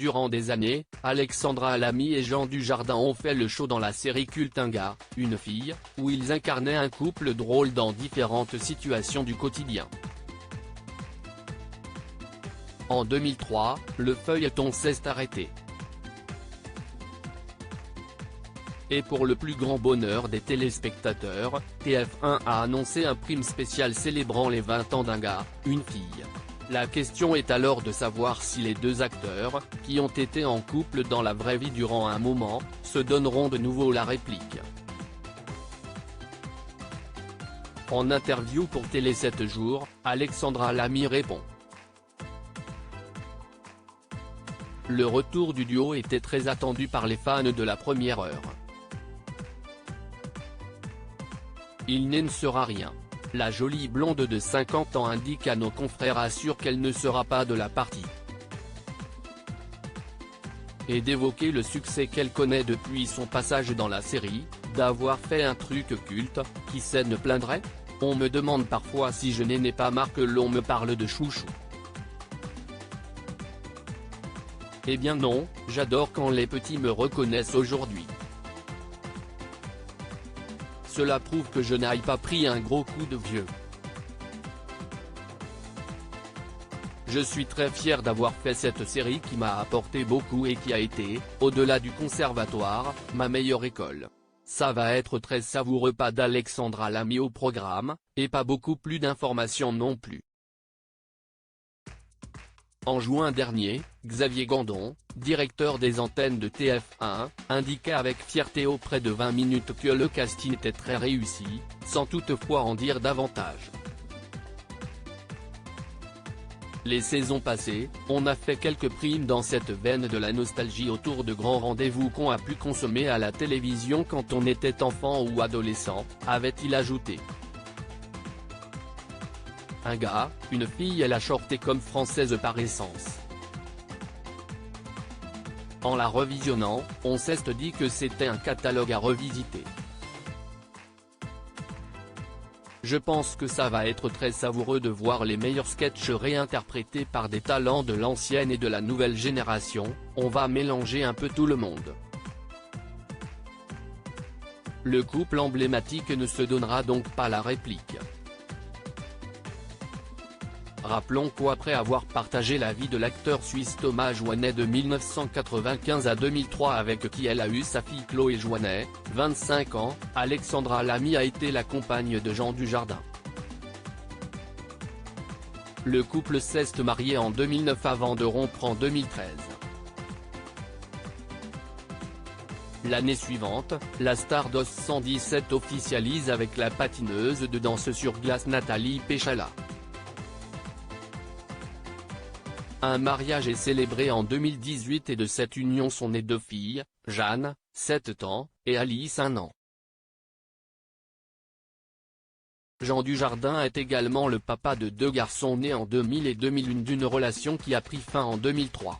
Durant des années, Alexandra Lamy et Jean Dujardin ont fait le show dans la série culte Un gars, une fille, où ils incarnaient un couple drôle dans différentes situations du quotidien. En 2003, le feuilleton s'est arrêté. Et pour le plus grand bonheur des téléspectateurs, TF1 a annoncé un prime spécial célébrant les 20 ans d'Un gars, une fille. La question est alors de savoir si les deux acteurs, qui ont été en couple dans la vraie vie durant un moment, se donneront de nouveau la réplique. En interview pour Télé 7 jours, Alexandra Lamy répond. Le retour du duo était très attendu par les fans de la première heure. Il ne sera rien. La jolie blonde de 50 ans indique à nos confrères assure qu'elle ne sera pas de la partie. Et d'évoquer le succès qu'elle connaît depuis son passage dans la série, d'avoir fait un truc culte, qui sait ne plaindrait? On me demande parfois si je n'ai pas marre que l'on me parle de chouchou. Eh bien non, j'adore quand les petits me reconnaissent aujourd'hui. Cela prouve que je n'ai pas pris un gros coup de vieux. Je suis très fier d'avoir fait cette série qui m'a apporté beaucoup et qui a été, au-delà du conservatoire, ma meilleure école. Ça va être très savoureux. Pas d'Alexandra Lamy au programme, et pas beaucoup plus d'informations non plus. En juin dernier, Xavier Gandon, directeur des antennes de TF1, indiquait avec fierté auprès de 20 minutes que le casting était très réussi, sans toutefois en dire davantage. Les saisons passées, on a fait quelques primes dans cette veine de la nostalgie autour de grands rendez-vous qu'on a pu consommer à la télévision quand on était enfant ou adolescent, avait-il ajouté. Un gars, une fille et la short est comme française par essence. En la revisionnant, on s'est dit que c'était un catalogue à revisiter. Je pense que ça va être très savoureux de voir les meilleurs sketchs réinterprétés par des talents de l'ancienne et de la nouvelle génération, on va mélanger un peu tout le monde. Le couple emblématique ne se donnera donc pas la réplique. Rappelons qu'après avoir partagé la vie de l'acteur suisse Thomas Joinet de 1995 à 2003 avec qui elle a eu sa fille Chloé Joinet, 25 ans, Alexandra Lamy a été la compagne de Jean Dujardin. Le couple s'est marié en 2009 avant de rompre en 2013. L'année suivante, la star d'Os 117 officialise avec la patineuse de danse sur glace Nathalie Péchala. Un mariage est célébré en 2018 et de cette union sont nées deux filles, Jeanne, 7 ans, et Alice 1 an. Jean Dujardin est également le papa de 2 garçons nés en 2000 et 2001 d'une relation qui a pris fin en 2003.